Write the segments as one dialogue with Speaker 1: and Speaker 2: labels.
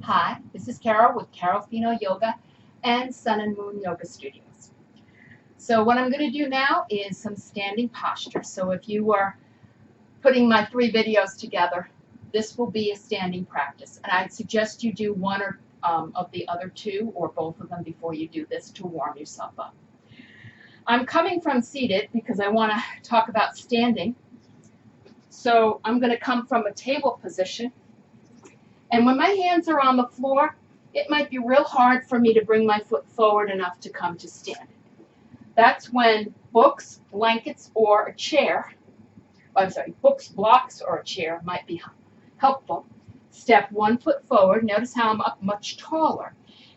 Speaker 1: Hi, this is Carol with Confino Yoga and Sun and Moon Yoga Studios. So what I'm going to do now is some standing posture. So if you were putting my 3 videos together, this will be a standing practice. And I'd suggest you do one or of the other 2 or both of them before you do this to warm yourself up. I'm coming from seated because I want to talk about standing. So I'm going to come from a table position. And when my hands are on the floor, it might be real hard for me to bring my foot forward enough to come to standing. That's when books, blankets, or a chair, books, blocks, or a chair might be helpful. Step 1 foot forward. Notice how I'm up much taller.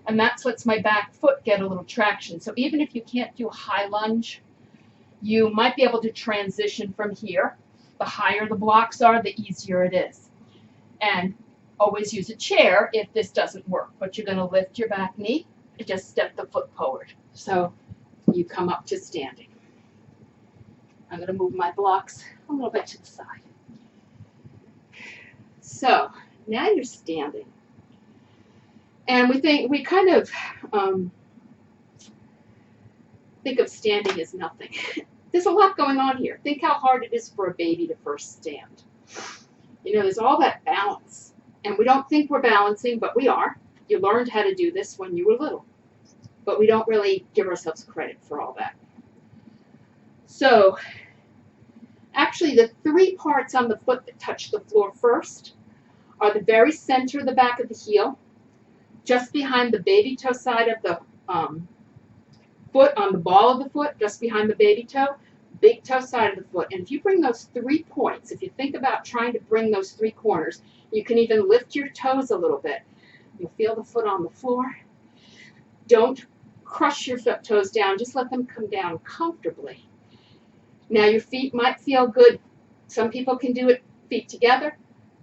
Speaker 1: And that's lets my back foot get a little traction. So even if you can't do a high lunge, you might be able to transition from here. The higher the blocks are, the easier it is. And always use a chair if this doesn't work, but you're going to lift your back knee and just step the foot forward. So you come up to standing. I'm going to move my blocks a little bit to the side. So now you're standing. And we kind of think of standing as nothing. There's a lot going on here. Think how hard it is for a baby to first stand. You know, there's all that balance. And we don't think we're balancing, but we are. You learned how to do this when you were little. But we don't really give ourselves credit for all that. So, actually the 3 parts on the foot that touch the floor first are the very center of the back of the heel, just behind the baby toe side of the foot, on the ball of the foot, just behind the baby toe, big toe side of the foot. And if you bring those 3 points, if you think about trying to bring those 3 corners, you can even lift your toes a little bit. You'll feel the foot on the floor. Don't crush your toes down. Just let them come down comfortably. Now your feet might feel good. Some people can do it feet together.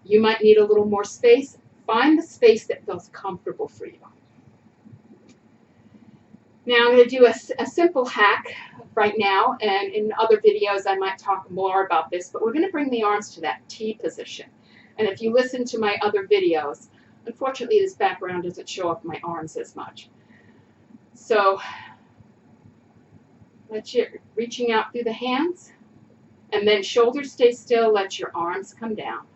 Speaker 1: You might need a little more space. Find the space that feels comfortable for you. Now I'm going to do a simple hack right now, and in other videos I might talk more about this, but we're going to bring the arms to that T position. And if you listen to my other videos, unfortunately this background doesn't show up my arms as much. So let you reaching out through the hands, and then shoulders stay still, let your arms come down.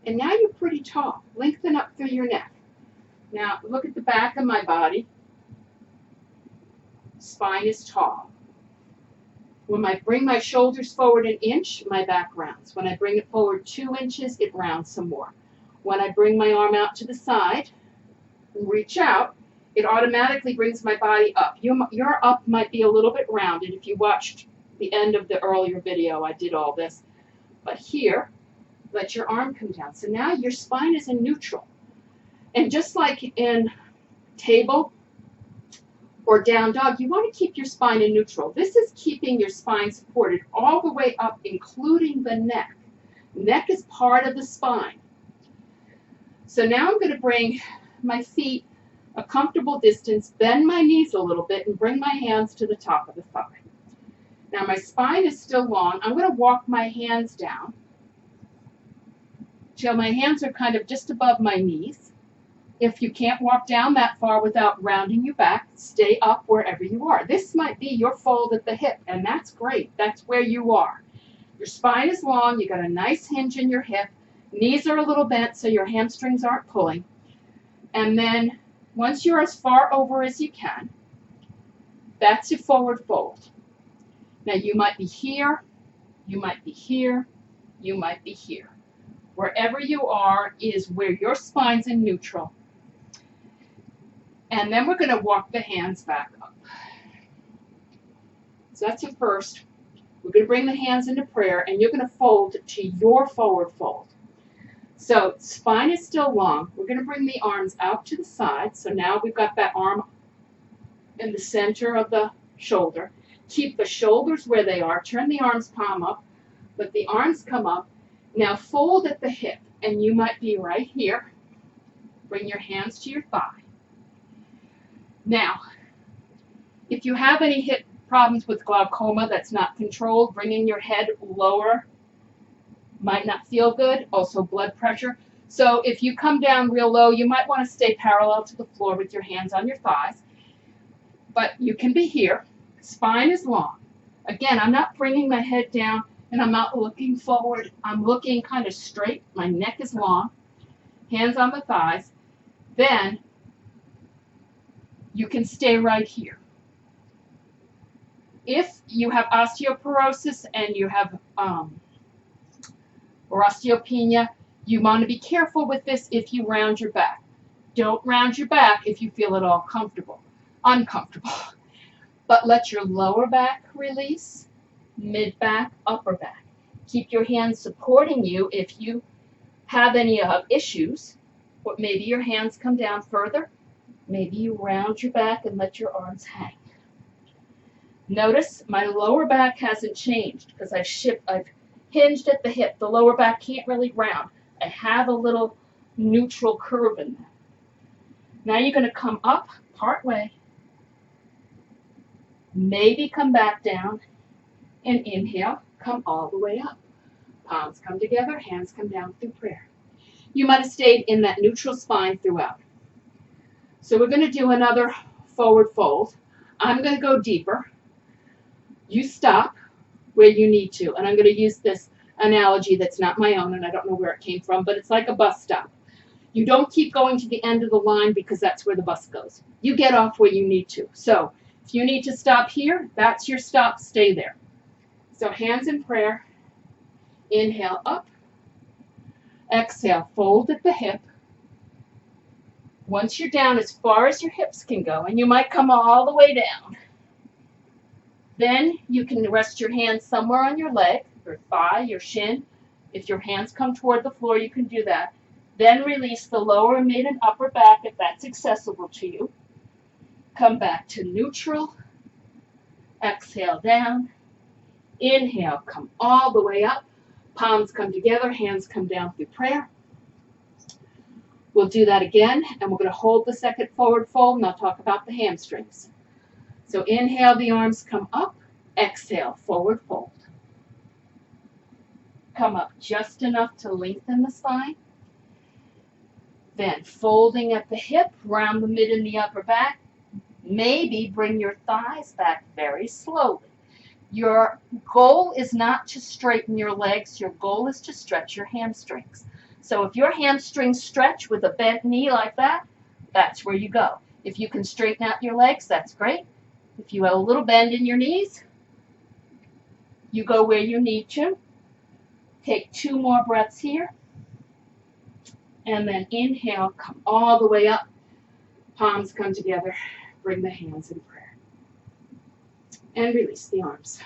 Speaker 1: And now you're pretty tall. Lengthen up through your neck. Now look at the back of my body. Spine is tall. When I bring my shoulders forward 1 inch, my back rounds. When I bring it forward 2 inches, it rounds some more. When I bring my arm out to the side and reach out, it automatically brings my body up. Your up might be a little bit rounded. If you watched the end of the earlier video, I did all this. But here, let your arm come down. So now your spine is in neutral. And just like in table or down dog, you want to keep your spine in neutral. This is keeping your spine supported all the way up, including the neck. Neck is part of the spine. So now I'm going to bring my feet a comfortable distance, bend my knees a little bit, and bring my hands to the top of the thigh. Now my spine is still long. I'm going to walk my hands down till my hands are kind of just above my knees. If you can't walk down that far without rounding your back, stay up wherever you are. This might be your fold at the hip, and that's great. That's where you are. Your spine is long. You got a nice hinge in your hip. Knees are a little bent so your hamstrings aren't pulling. And then once you're as far over as you can, that's your forward fold. Now you might be here, you might be here, you might be here. Wherever you are is where your spine's in neutral. And then we're going to walk the hands back up. So that's your first. We're going to bring the hands into prayer, and you're going to fold to your forward fold. So spine is still long. We're going to bring the arms out to the side. So now we've got that arm in the center of the shoulder. Keep the shoulders where they are. Turn the arms palm up. Let the arms come up. Now fold at the hip, and you might be right here. Bring your hands to your thigh. Now, if you have any hip problems with glaucoma that's not controlled, bringing your head lower might not feel good. Also blood pressure. So if you come down real low, you might want to stay parallel to the floor with your hands on your thighs. But you can be here. Spine is long. Again, I'm not bringing my head down and I'm not looking forward. I'm looking kind of straight. My neck is long. Hands on the thighs. Then you can stay right here. If you have osteoporosis and you have or osteopenia, you want to be careful with this if you round your back. Don't round your back if you feel at all uncomfortable. But let your lower back release, mid back, upper back. Keep your hands supporting you if you have any issues. But maybe your hands come down further. Maybe you round your back and let your arms hang. Notice my lower back hasn't changed because I've hinged at the hip. The lower back can't really round. I have a little neutral curve in there. Now you're going to come up part way, maybe come back down, and inhale, come all the way up. Palms come together, hands come down through prayer. You might have stayed in that neutral spine throughout. So we're going to do another forward fold. I'm going to go deeper. You stop where you need to, and I'm going to use this analogy that's not my own, and I don't know where it came from, but it's like a bus stop. You don't keep going to the end of the line because that's where the bus goes. You get off where you need to. So if you need to stop here, that's your stop. Stay there. So hands in prayer. Inhale up. Exhale, fold at the hip. Once you're down as far as your hips can go, and you might come all the way down, then you can rest your hands somewhere on your leg, your thigh, your shin. If your hands come toward the floor, you can do that. Then release the lower, mid, and upper back if that's accessible to you. Come back to neutral. Exhale down. Inhale, come all the way up. Palms come together, hands come down through prayer. We'll do that again, and we're going to hold the second forward fold, and I'll talk about the hamstrings. So inhale, the arms come up. Exhale, forward fold. Come up just enough to lengthen the spine. Then folding at the hip, round the mid and the upper back. Maybe bring your thighs back very slowly. Your goal is not to straighten your legs. Your goal is to stretch your hamstrings. So if your hamstrings stretch with a bent knee like that, that's where you go. If you can straighten out your legs, that's great. If you have a little bend in your knees, you go where you need to. Take 2 more breaths here. And then inhale, come all the way up. Palms come together. Bring the hands in prayer. And release the arms.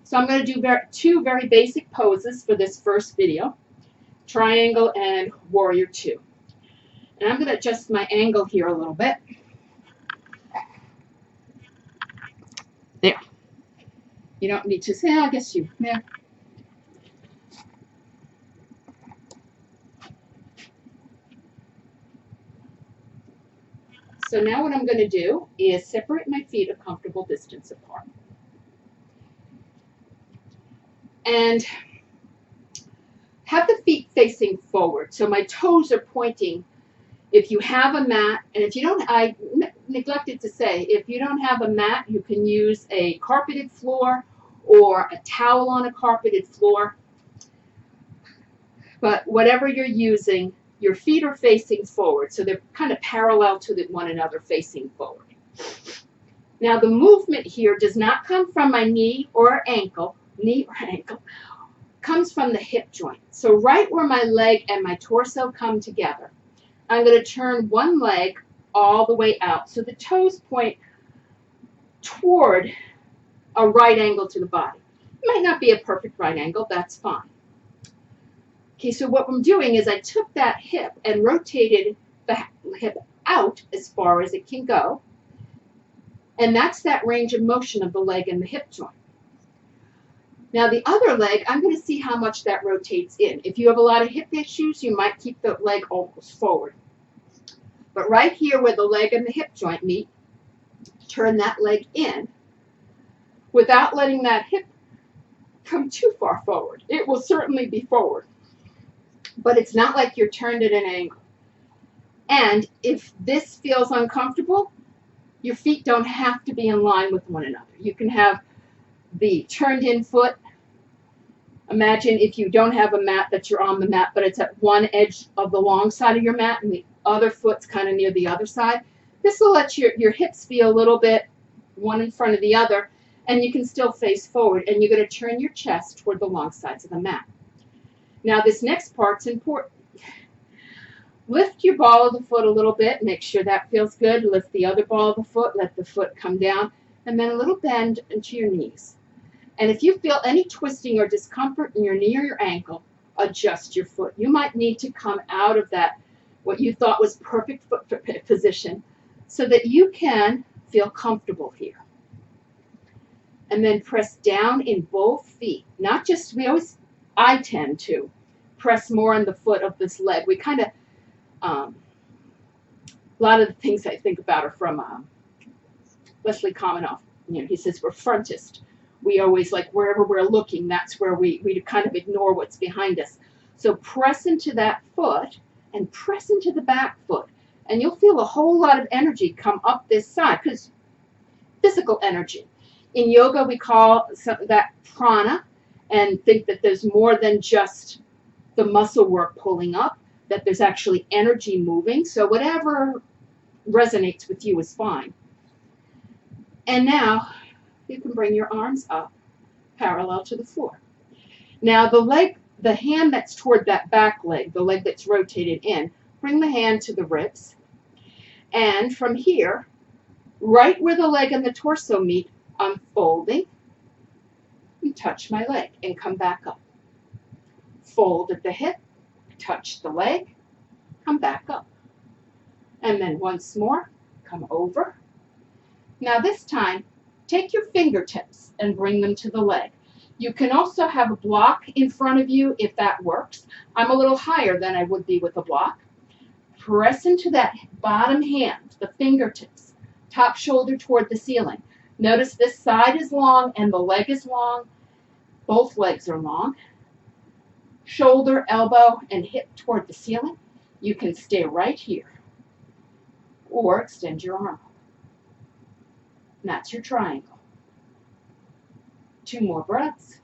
Speaker 1: So I'm going to do 2 very basic poses for this first video. Triangle and warrior 2. And I'm going to adjust my angle here a little bit. There. You don't need to say, I guess you, yeah. So now what I'm going to do is separate my feet a comfortable distance apart. And have the feet facing forward. So my toes are pointing. If you have a mat, and if you don't, I neglected to say, if you don't have a mat, you can use a carpeted floor or a towel on a carpeted floor. But whatever you're using, your feet are facing forward, so they're kind of parallel to one another, facing forward. Now the movement here does not come from my knee or ankle, comes from the hip joint. So right where my leg and my torso come together, I'm going to turn one leg all the way out. So the toes point toward a right angle to the body. It might not be a perfect right angle, that's fine. Okay, so what I'm doing is I took that hip and rotated the hip out as far as it can go. And that's that range of motion of the leg and the hip joint. Now the other leg, I'm going to see how much that rotates in. If you have a lot of hip issues, you might keep the leg almost forward. But right here where the leg and the hip joint meet, turn that leg in without letting that hip come too far forward. It will certainly be forward, but it's not like you're turned at an angle. And if this feels uncomfortable, your feet don't have to be in line with one another. You can have the turned in foot. Imagine if you don't have a mat that you're on the mat, but it's at one edge of the long side of your mat and the other foot's kind of near the other side. This will let your hips be a little bit one in front of the other, and you can still face forward, and you're going to turn your chest toward the long sides of the mat. Now this next part's important. Lift your ball of the foot a little bit, make sure that feels good. Lift the other ball of the foot, let the foot come down, and then a little bend into your knees. And if you feel any twisting or discomfort in your knee or your ankle, adjust your foot. You might need to come out of that, what you thought was perfect foot position, so that you can feel comfortable here. And then press down in both feet. Not just, I tend to press more on the foot of this leg. We kind of, a lot of the things I think about are from Leslie Kaminoff. You know, he says we're frontist. We always, like, wherever we're looking, that's where we kind of ignore what's behind us. So press into that foot and press into the back foot. And you'll feel a whole lot of energy come up this side, because physical energy. In yoga, we call that prana, and think that there's more than just the muscle work pulling up, that there's actually energy moving. So whatever resonates with you is fine. And now you can bring your arms up parallel to the floor. Now the hand that's toward that back leg, the leg that's rotated in, bring the hand to the ribs. And from here, right where the leg and the torso meet, I'm folding and touch my leg and come back up. Fold at the hip, touch the leg, come back up. And then once more, come over. Now this time, take your fingertips and bring them to the leg. You can also have a block in front of you if that works. I'm a little higher than I would be with a block. Press into that bottom hand, the fingertips, top shoulder toward the ceiling. Notice this side is long and the leg is long. Both legs are long. Shoulder, elbow, and hip toward the ceiling. You can stay right here or extend your arm. And that's your triangle. 2 more breaths.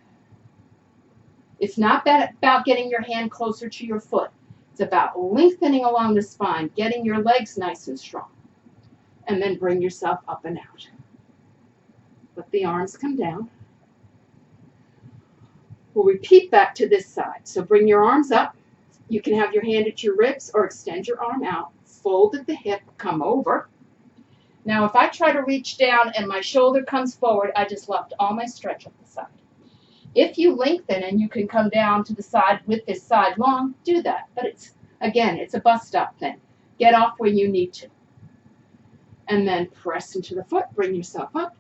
Speaker 1: It's not about getting your hand closer to your foot. It's about lengthening along the spine, getting your legs nice and strong. And then bring yourself up and out. Let the arms come down. We'll repeat that to this side. So bring your arms up. You can have your hand at your ribs or extend your arm out. Fold at the hip, come over. Now, if I try to reach down and my shoulder comes forward, I just left all my stretch up the side. If you lengthen and you can come down to the side with this side long, do that. But it's a bus stop thing. Get off where you need to. And then press into the foot, bring yourself up,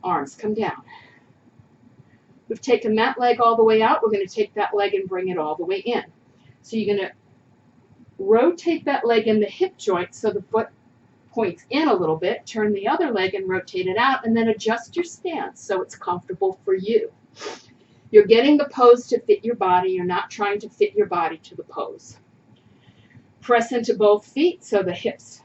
Speaker 1: arms come down. We've taken that leg all the way out. We're going to take that leg and bring it all the way in. So you're going to rotate that leg in the hip joint so the foot points in a little bit, turn the other leg and rotate it out, and then adjust your stance so it's comfortable for you. You're getting the pose to fit your body. You're not trying to fit your body to the pose. Press into both feet so the hips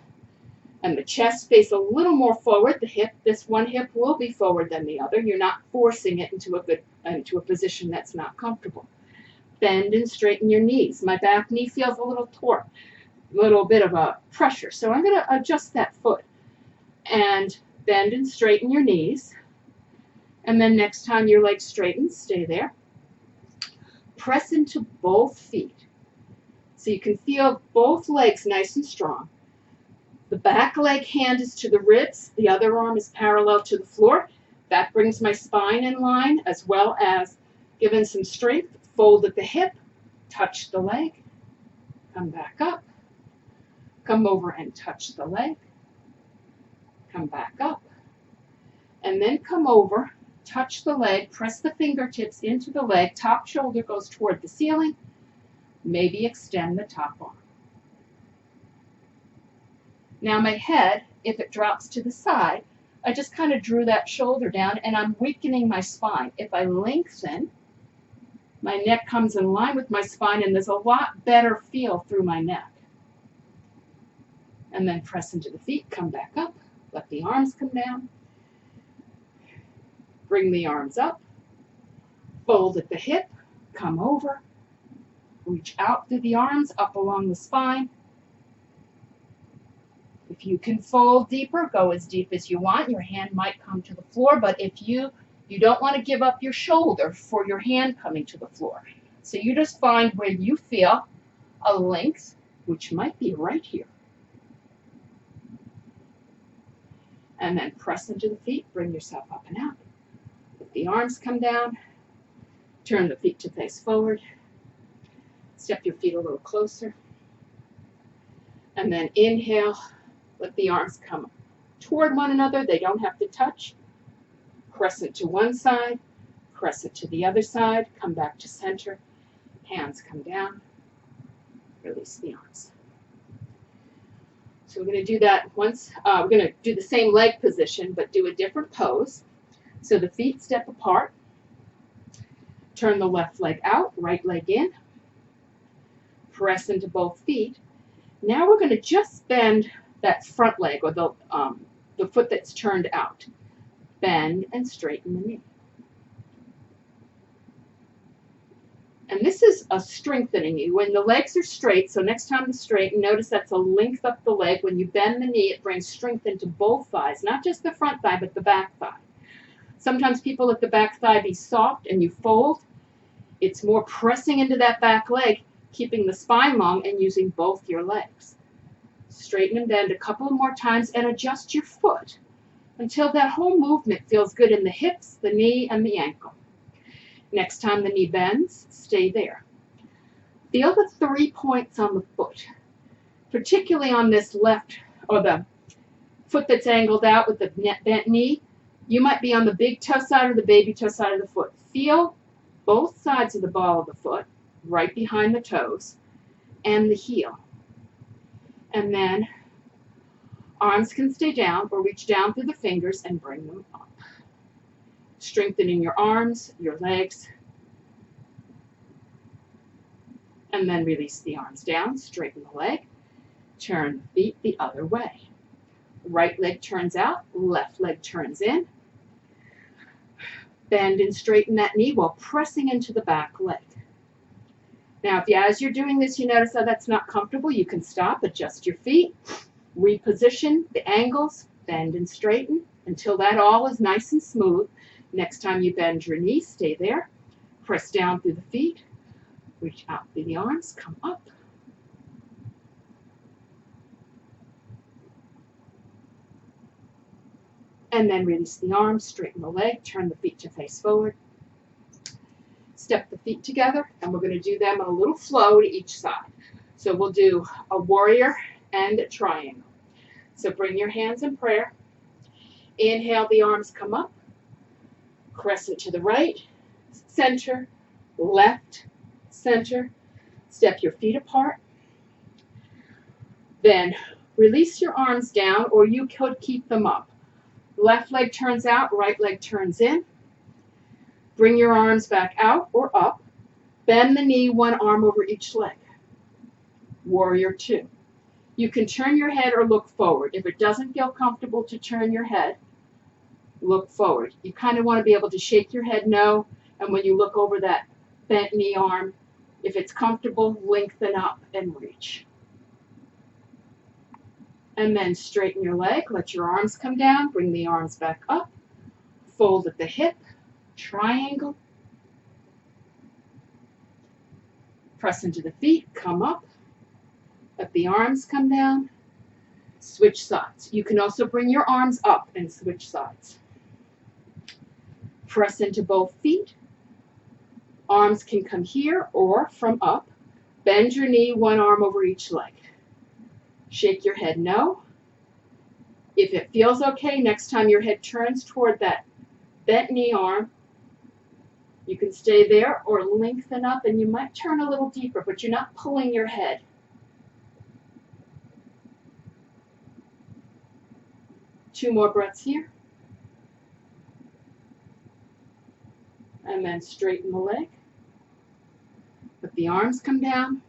Speaker 1: and the chest face a little more forward. This one hip will be forward than the other. You're not forcing it into a position that's not comfortable. Bend and straighten your knees. My back knee feels a little taut. Little bit of a pressure. So I'm going to adjust that foot and bend and straighten your knees. And then next time your legs straighten, stay there. Press into both feet. So you can feel both legs nice and strong. The back leg hand is to the ribs. The other arm is parallel to the floor. That brings my spine in line, as well as giving some strength. Fold at the hip, touch the leg, come back up. Come over and touch the leg, come back up, and then come over, touch the leg, press the fingertips into the leg, top shoulder goes toward the ceiling, maybe extend the top arm. Now my head, if it drops to the side, I just kind of drew that shoulder down and I'm weakening my spine. If I lengthen My neck comes in line with my spine, and there's a lot better feel through my neck. And then press into the feet, come back up, let the arms come down. Bring the arms up, fold at the hip, come over, reach out through the arms, up along the spine. If you can fold deeper, go as deep as you want. Your hand might come to the floor, but if you don't want to give up your shoulder for your hand coming to the floor. So you just find where you feel a length, which might be right here. And then press into the feet, bring yourself up and out. Let the arms come down, turn the feet to face forward, step your feet a little closer, and then inhale, let the arms come toward one another. They don't have to touch. Crescent to one side, crescent to the other side, come back to center, hands come down, release the arms. So we're going to do that once. We're going to do the same leg position, but do a different pose. So the feet step apart, turn the left leg out, right leg in, press into both feet. Now we're going to just bend that front leg, or the foot that's turned out. Bend and straighten the knee. And this is a strengthening knee. When the legs are straight, so next time to straighten, notice that's a length up the leg. When you bend the knee, it brings strength into both thighs, not just the front thigh, but the back thigh. Sometimes people let the back thigh be soft and you fold. It's more pressing into that back leg, keeping the spine long and using both your legs. Straighten and bend a couple more times and adjust your foot until that whole movement feels good in the hips, the knee, and the ankle. Next time the knee bends, stay there. Feel the 3 points on the foot, particularly on this left, or the foot that's angled out with the bent knee. You might be on the big toe side or the baby toe side of the foot. Feel both sides of the ball of the foot, right behind the toes, and the heel. And then arms can stay down or reach down through the fingers and bring them up. Strengthening your arms, your legs, and then release the arms down, straighten the leg, turn the feet the other way. Right leg turns out, left leg turns in. Bend and straighten that knee while pressing into the back leg. Now, as you're doing this, you notice how that's not comfortable, you can stop, adjust your feet, reposition the angles, bend and straighten until that all is nice and smooth. Next time you bend your knee, stay there. Press down through the feet. Reach out through the arms. Come up. And then release the arms. Straighten the leg. Turn the feet to face forward. Step the feet together. And we're going to do them in a little flow to each side. So we'll do a warrior and a triangle. So bring your hands in prayer. Inhale, the arms come up. Crescent to the right, center, left, center. Step your feet apart. Then release your arms down, or you could keep them up. Left leg turns out, right leg turns in. Bring your arms back out or up. Bend the knee, one arm over each leg. Warrior two. You can turn your head or look forward. If it doesn't feel comfortable to turn your head, look forward. You kind of want to be able to shake your head no, and when you look over that bent knee arm, if it's comfortable, lengthen up and reach. And then straighten your leg, let your arms come down, bring the arms back up, fold at the hip, triangle, press into the feet, come up, let the arms come down, switch sides. You can also bring your arms up and switch sides. Press into both feet. Arms can come here or from up. Bend your knee, one arm over each leg. Shake your head no. If it feels okay, next time your head turns toward that bent knee arm, you can stay there or lengthen up, and you might turn a little deeper, but you're not pulling your head. Two more breaths here. And then straighten the leg. the arms come down,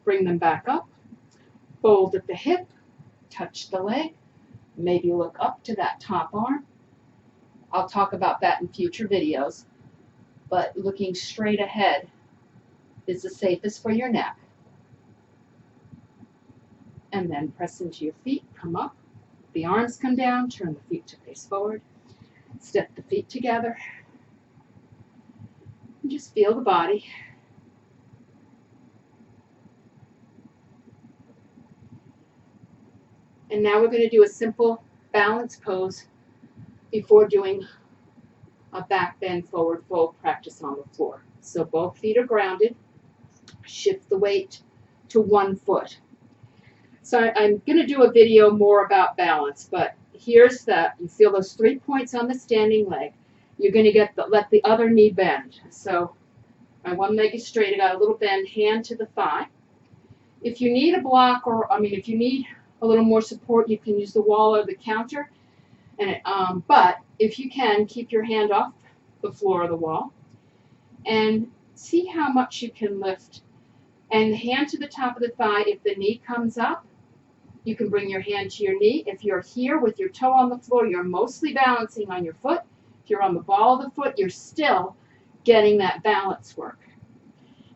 Speaker 1: bring them back up, fold at the hip, touch the leg, maybe look up to that top arm. I'll talk about that in future videos, but looking straight ahead is the safest for your neck. And then press into your feet, come up, the arms come down, turn the feet to face forward, step the feet together, and just feel the body. And now we're going to do a simple balance pose before doing a back bend forward fold practice on the floor. So both feet are grounded. Shift the weight to one foot. So I'm going to do a video more about balance, but here's that. You feel those 3 points on the standing leg. You're going to let the other knee bend. So my one leg is straight. I got a little bend, hand to the thigh. If you need a block, if you need a little more support, you can use the wall or the counter. But if you can, keep your hand off the floor or the wall and see how much you can lift. And hand to the top of the thigh. If the knee comes up, you can bring your hand to your knee. If you're here with your toe on the floor, you're mostly balancing on your foot. If you're on the ball of the foot, you're still getting that balance work.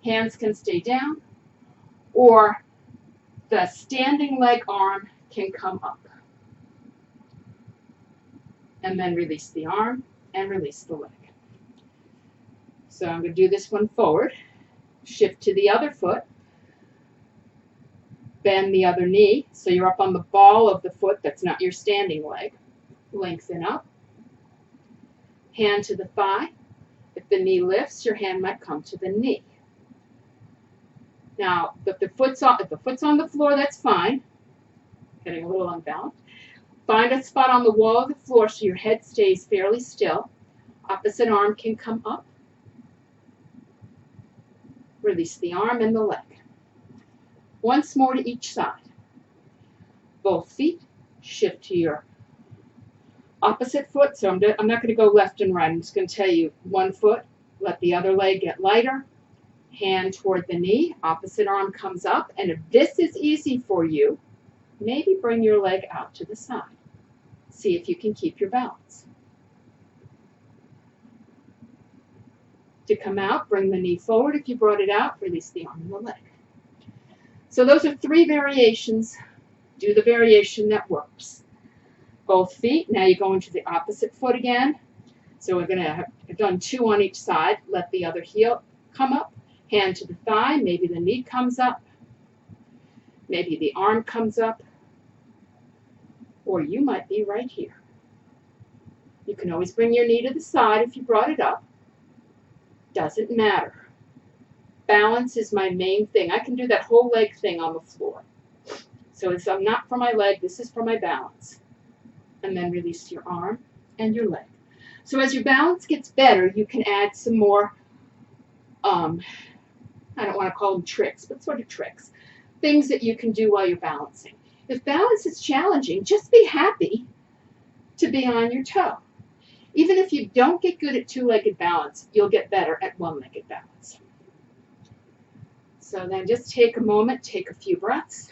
Speaker 1: Hands can stay down, or the standing leg arm can come up. And then release the arm and release the leg. So I'm going to do this one forward. Shift to the other foot. Bend the other knee so you're up on the ball of the foot that's not your standing leg. Lengthen up. Hand to the thigh. If the knee lifts, your hand might come to the knee. Now, if the foot's on the floor, that's fine. Getting a little unbalanced. Find a spot on the wall of the floor so your head stays fairly still. Opposite arm can come up. Release the arm and the leg. Once more to each side. Both feet. Shift to your opposite foot. So I'm not going to go left and right. I'm just going to tell you one foot. Let the other leg get lighter. Hand toward the knee. Opposite arm comes up. And if this is easy for you, maybe bring your leg out to the side. See if you can keep your balance. To come out, bring the knee forward. If you brought it out, release the arm and the leg. So those are 3 variations. Do the variation that works. Both feet. Now you go into the opposite foot again. So we're going to have done 2 on each side. Let the other heel come up. Hand to the thigh. Maybe the knee comes up. Maybe the arm comes up. Or you might be right here. You can always bring your knee to the side if you brought it up. Doesn't matter. Balance is my main thing. I can do that whole leg thing on the floor. So I'm not for my leg, this is for my balance. And then release your arm and your leg. So as your balance gets better, you can add some more, I don't want to call them tricks, but sort of tricks. Things that you can do while you're balancing. If balance is challenging, just be happy to be on your toe. Even if you don't get good at 2-legged balance, you'll get better at 1-legged balance. So then just take a moment, take a few breaths.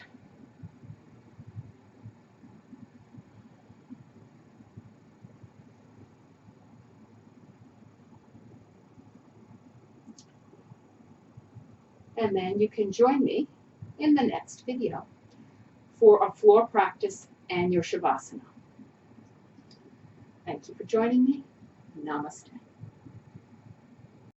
Speaker 1: And then you can join me in the next video for a floor practice and your Shavasana. Thank you for joining me. Namaste.